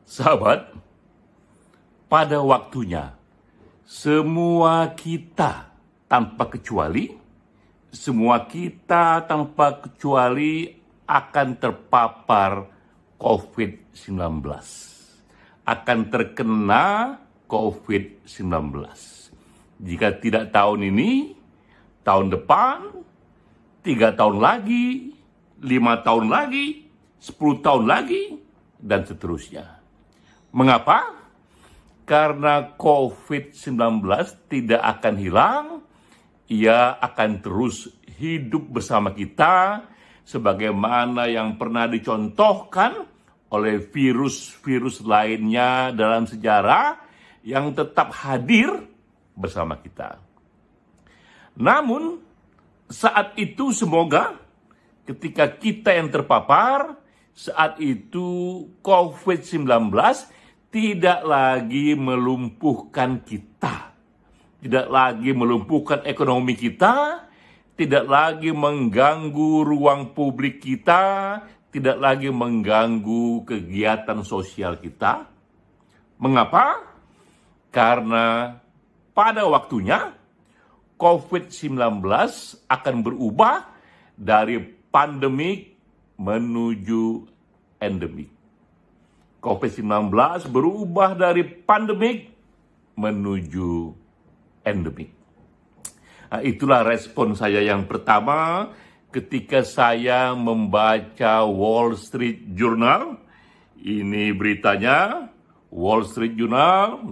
Sahabat, pada waktunya semua kita tanpa kecuali akan terpapar COVID-19, akan terkena COVID-19. Jika tidak tahun ini, tahun depan, 3 tahun lagi, 5 tahun lagi, 10 tahun lagi, dan seterusnya. Mengapa? Karena COVID-19 tidak akan hilang, ia akan terus hidup bersama kita, sebagaimana yang pernah dicontohkan oleh virus-virus lainnya dalam sejarah yang tetap hadir bersama kita. Namun, saat itu semoga ketika kita yang terpapar, saat itu COVID-19 tidak lagi melumpuhkan kita, tidak lagi melumpuhkan ekonomi kita, tidak lagi mengganggu ruang publik kita, tidak lagi mengganggu kegiatan sosial kita. Mengapa? Karena pada waktunya COVID-19 akan berubah dari pandemik menuju endemik. COVID-19 berubah dari pandemik menuju endemik. Nah, itulah respon saya yang pertama ketika saya membaca Wall Street Journal. Ini beritanya, Wall Street Journal.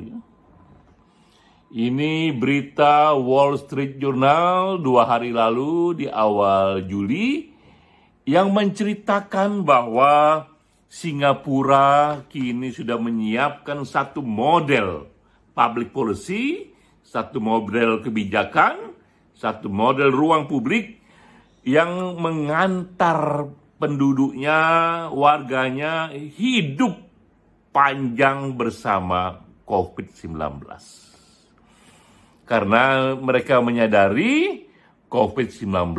Ini berita Wall Street Journal 2 hari lalu di awal Juli yang menceritakan bahwa Singapura kini sudah menyiapkan satu model public policy, satu model kebijakan, satu model ruang publik yang mengantar penduduknya, warganya hidup panjang bersama COVID-19. Karena mereka menyadari COVID-19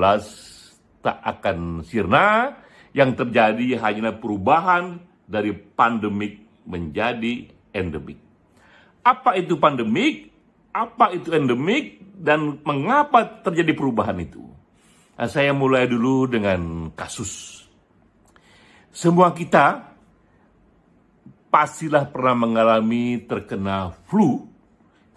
tak akan sirna, yang terjadi hanya perubahan dari pandemik menjadi endemik. Apa itu pandemik? Apa itu endemik? Dan mengapa terjadi perubahan itu? Nah, saya mulai dulu dengan kasus. Semua kita pastilah pernah mengalami terkena flu.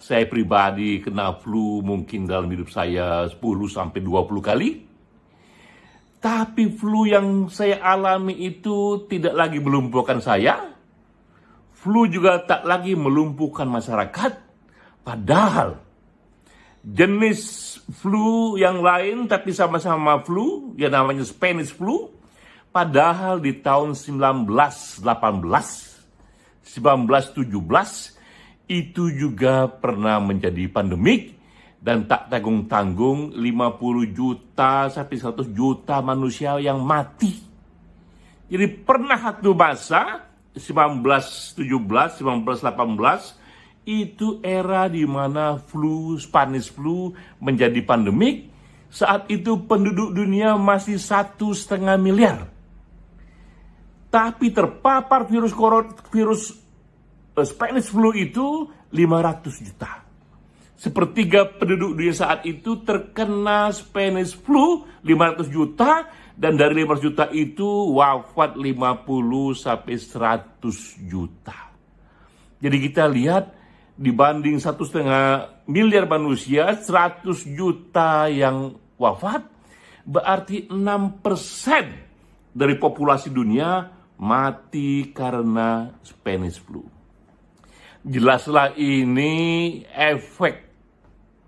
Saya pribadi kena flu mungkin dalam hidup saya 10-20 kali. Tapi flu yang saya alami itu tidak lagi melumpuhkan saya. Flu juga tak lagi melumpuhkan masyarakat. Padahal jenis flu yang lain tapi sama-sama flu, yang namanya Spanish flu. Padahal di tahun 1918, 1917 itu juga pernah menjadi pandemik. Dan tak tanggung-tanggung 50 juta sampai 100 juta manusia yang mati. Jadi pernah satu masa 1917, 1918 itu era di mana Spanish flu menjadi pandemik. Saat itu penduduk dunia masih 1,5 miliar. Tapi terpapar virus Spanish flu itu 500 juta. Sepertiga penduduk dunia saat itu terkena Spanish flu 500 juta, dan dari 500 juta itu wafat 50 sampai 100 juta. Jadi kita lihat dibanding 1,5 miliar manusia, 100 juta yang wafat, berarti 6% dari populasi dunia mati karena Spanish flu. Jelaslah ini efek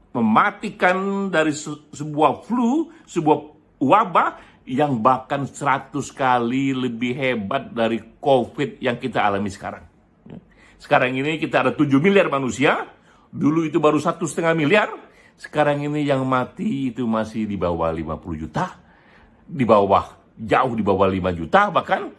mematikan dari sebuah flu, sebuah wabah yang bahkan 100 kali lebih hebat dari COVID yang kita alami sekarang. Sekarang ini kita ada 7 miliar manusia, dulu itu baru 1,5 miliar, sekarang ini yang mati itu masih di bawah 50 juta, jauh di bawah 5 juta, bahkan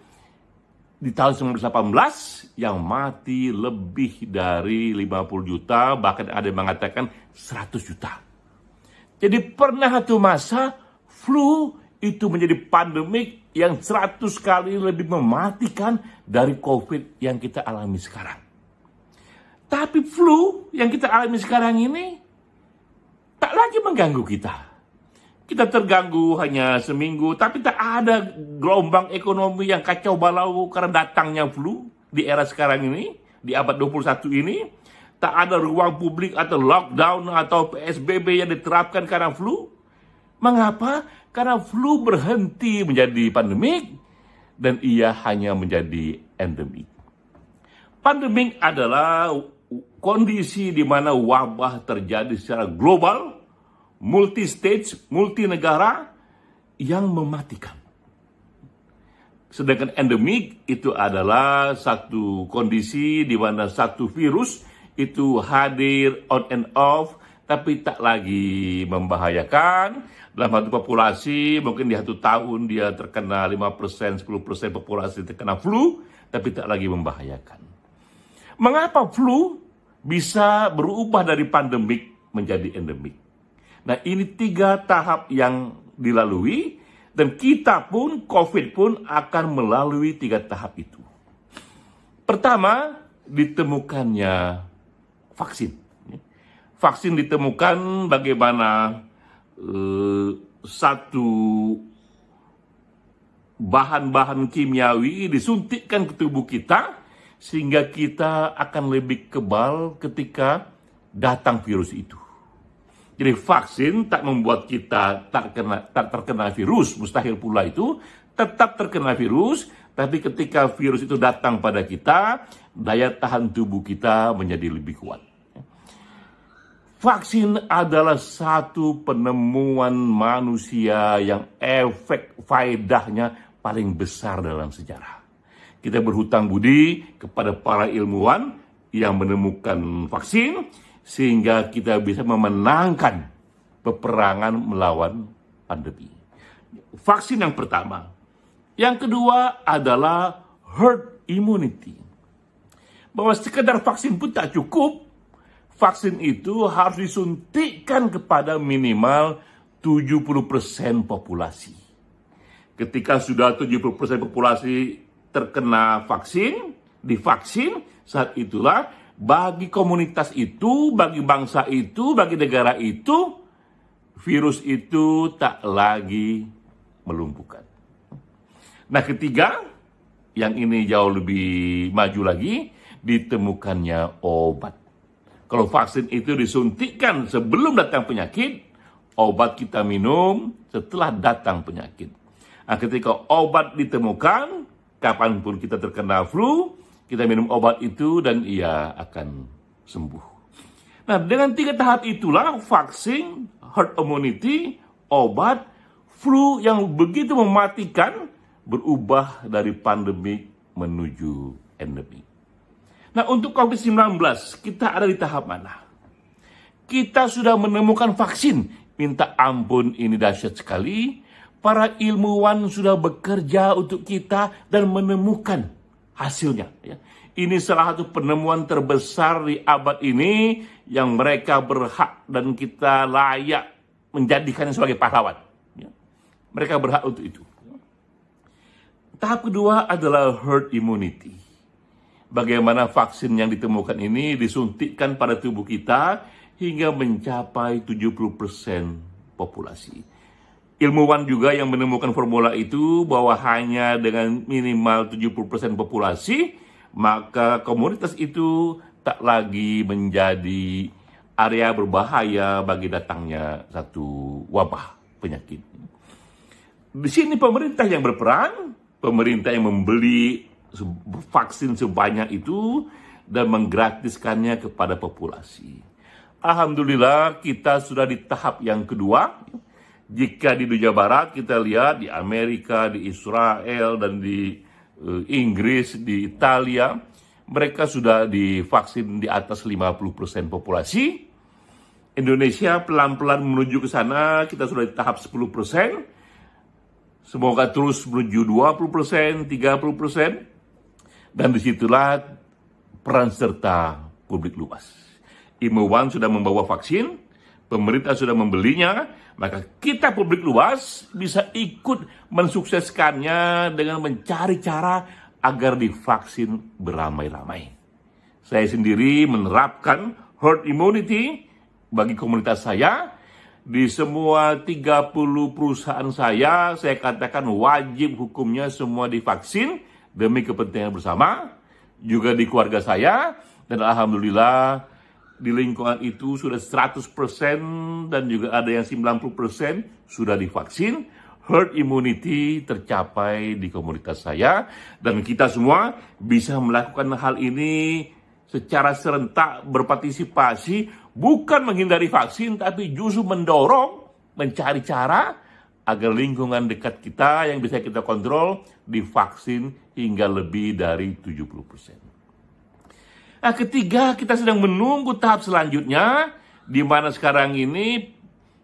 di tahun 1918 yang mati lebih dari 50 juta, bahkan ada yang mengatakan 100 juta. Jadi pernah satu masa flu itu menjadi pandemik yang 100 kali lebih mematikan dari COVID yang kita alami sekarang. Tapi flu yang kita alami sekarang ini tak lagi mengganggu kita. Kita terganggu hanya seminggu, tapi tak ada gelombang ekonomi yang kacau balau karena datangnya flu di era sekarang ini, di abad 21 ini. Tak ada ruang publik atau lockdown atau PSBB yang diterapkan karena flu. Mengapa? Karena flu berhenti menjadi pandemik dan ia hanya menjadi endemik. Pandemik adalah kondisi di mana wabah terjadi secara global, multi-stage, multi-negara yang mematikan. Sedangkan endemik itu adalah satu kondisi di mana satu virus itu hadir on and off, tapi tak lagi membahayakan. Dalam satu populasi, mungkin di satu tahun dia terkena 5%, 10% populasi terkena flu, tapi tak lagi membahayakan. Mengapa flu bisa berubah dari pandemik menjadi endemik? Nah, ini 3 tahap yang dilalui, dan kita pun, COVID pun akan melalui 3 tahap itu. Pertama, ditemukannya vaksin. Vaksin ditemukan bagaimana satu bahan-bahan kimiawi disuntikkan ke tubuh kita sehingga kita akan lebih kebal ketika datang virus itu. Jadi vaksin tak membuat kita tak terkena virus, mustahil pula itu, tetap terkena virus, tapi ketika virus itu datang pada kita, daya tahan tubuh kita menjadi lebih kuat. Vaksin adalah satu penemuan manusia yang efek faedahnya paling besar dalam sejarah. Kita berhutang budi kepada para ilmuwan yang menemukan vaksin sehingga kita bisa memenangkan peperangan melawan pandemi. Vaksin yang pertama. Yang kedua adalah herd immunity. Bahwa sekedar vaksin pun tak cukup. Vaksin itu harus disuntikkan kepada minimal 70% populasi. Ketika sudah 70% populasi terkena vaksin, divaksin, saat itulah bagi komunitas itu, bagi bangsa itu, bagi negara itu, virus itu tak lagi melumpuhkan. Nah, ketiga, yang ini jauh lebih maju lagi, ditemukannya obat. Kalau vaksin itu disuntikkan sebelum datang penyakit, obat kita minum setelah datang penyakit. Nah, ketika obat ditemukan, kapanpun kita terkena flu, kita minum obat itu dan ia akan sembuh. Nah, dengan 3 tahap itulah vaksin, herd immunity, obat, flu yang begitu mematikan berubah dari pandemik menuju endemik. Nah, untuk COVID-19, kita ada di tahap mana? Kita sudah menemukan vaksin. Minta ampun, ini dahsyat sekali. Para ilmuwan sudah bekerja untuk kita dan menemukan hasilnya. Ini salah satu penemuan terbesar di abad ini yang mereka berhak dan kita layak menjadikannya sebagai pahlawan. Mereka berhak untuk itu. Tahap kedua adalah herd immunity. Bagaimana vaksin yang ditemukan ini disuntikkan pada tubuh kita hingga mencapai 70% populasi. Ilmuwan juga yang menemukan formula itu bahwa hanya dengan minimal 70% populasi, maka komunitas itu tak lagi menjadi area berbahaya bagi datangnya satu wabah penyakit. Di sini pemerintah yang berperan, pemerintah yang membeli vaksin sebanyak itu dan menggratiskannya kepada populasi. Alhamdulillah kita sudah di tahap yang kedua. Jika di dunia barat kita lihat di Amerika, di Israel, dan di Inggris, di Italia, mereka sudah divaksin di atas 50% populasi. Indonesia pelan-pelan menuju ke sana, kita sudah di tahap 10%. Semoga terus menuju 20%, 30%. Dan disitulah peran serta publik luas. Ilmuwan sudah membawa vaksin, pemerintah sudah membelinya, maka kita publik luas bisa ikut mensukseskannya dengan mencari cara agar divaksin beramai-ramai. Saya sendiri menerapkan herd immunity bagi komunitas saya. Di semua 30 perusahaan saya katakan wajib hukumnya semua divaksin demi kepentingan bersama. Juga di keluarga saya, dan alhamdulillah di lingkungan itu sudah 100% dan juga ada yang 90% sudah divaksin. Herd immunity tercapai di komunitas saya, dan kita semua bisa melakukan hal ini secara serentak berpartisipasi, bukan menghindari vaksin, tapi justru mendorong, mencari cara agar lingkungan dekat kita yang bisa kita kontrol divaksin hingga lebih dari 70%. Nah, ketiga, kita sedang menunggu tahap selanjutnya, di mana sekarang ini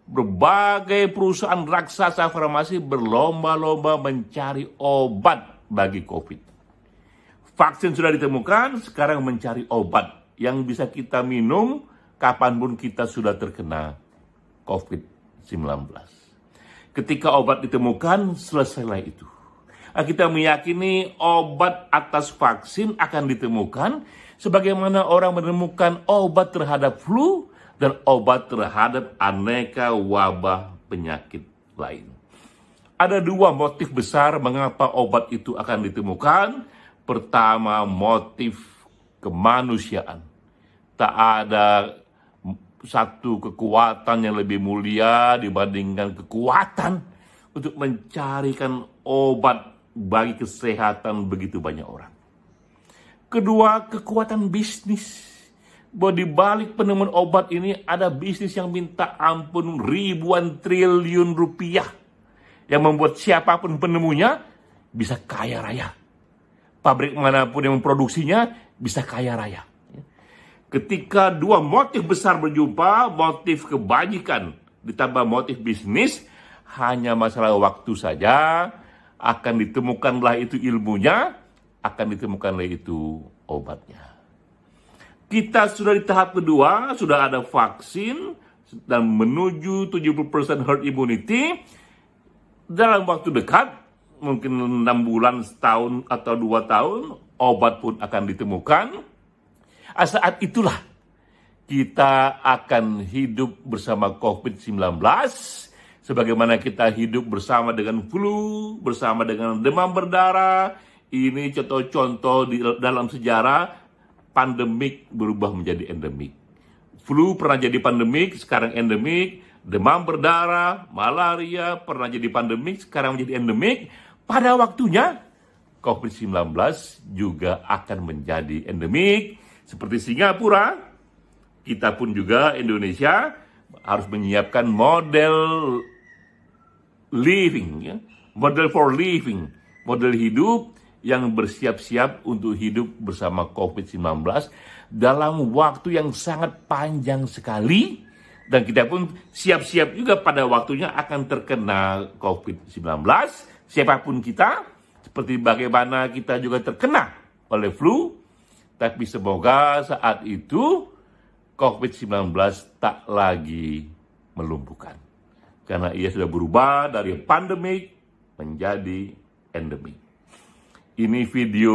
berbagai perusahaan raksasa farmasi berlomba-lomba mencari obat bagi COVID. Vaksin sudah ditemukan, sekarang mencari obat yang bisa kita minum kapanpun kita sudah terkena COVID-19. Ketika obat ditemukan, selesailah itu. Nah, kita meyakini obat atas vaksin akan ditemukan, sebagaimana orang menemukan obat terhadap flu dan obat terhadap aneka wabah penyakit lain. Ada dua motif besar mengapa obat itu akan ditemukan. Pertama, motif kemanusiaan. Tak ada satu kekuatan yang lebih mulia dibandingkan kekuatan untuk mencarikan obat bagi kesehatan begitu banyak orang. Kedua, kekuatan bisnis. Bahwa di balik penemuan obat ini ada bisnis yang minta ampun ribuan triliun rupiah, yang membuat siapapun penemunya bisa kaya raya. Pabrik manapun yang memproduksinya bisa kaya raya. Ketika dua motif besar berjumpa, motif kebajikan ditambah motif bisnis, hanya masalah waktu saja, akan ditemukanlah itu ilmunya, akan ditemukanlah itu obatnya. Kita sudah di tahap kedua, sudah ada vaksin dan menuju 70% herd immunity. Dalam waktu dekat, mungkin 6 bulan, setahun atau 2 tahun, obat pun akan ditemukan. Saat itulah kita akan hidup bersama COVID-19, sebagaimana kita hidup bersama dengan flu, bersama dengan demam berdarah. Ini contoh-contoh dalam sejarah pandemik berubah menjadi endemik. Flu pernah jadi pandemik, sekarang endemik. Demam berdarah, malaria pernah jadi pandemik, sekarang menjadi endemik. Pada waktunya, COVID-19 juga akan menjadi endemik. Seperti Singapura, kita pun juga Indonesia harus menyiapkan model living, ya, model for living, model hidup yang bersiap-siap untuk hidup bersama COVID-19 dalam waktu yang sangat panjang sekali. Dan kita pun siap-siap juga pada waktunya akan terkena COVID-19. Siapapun kita, seperti bagaimana kita juga terkena oleh flu. Tapi semoga saat itu COVID-19 tak lagi melumpuhkan. Karena ia sudah berubah dari pandemik menjadi endemik. Ini video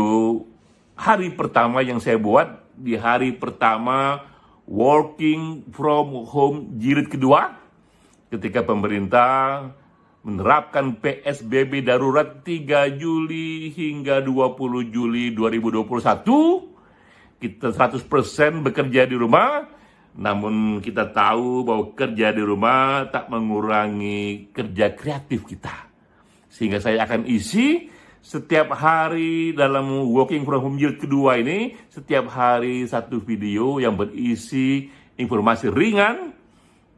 hari pertama yang saya buat di hari pertama working from home jilid kedua, ketika pemerintah menerapkan PSBB darurat 3 Juli hingga 20 Juli 2021. Kita 100% bekerja di rumah, namun kita tahu bahwa kerja di rumah tak mengurangi kerja kreatif kita. Sehingga saya akan isi setiap hari dalam working from home jilid kedua ini, setiap hari satu video yang berisi informasi ringan,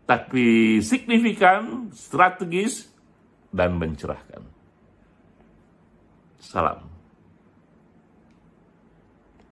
tapi signifikan, strategis, dan mencerahkan. Salam.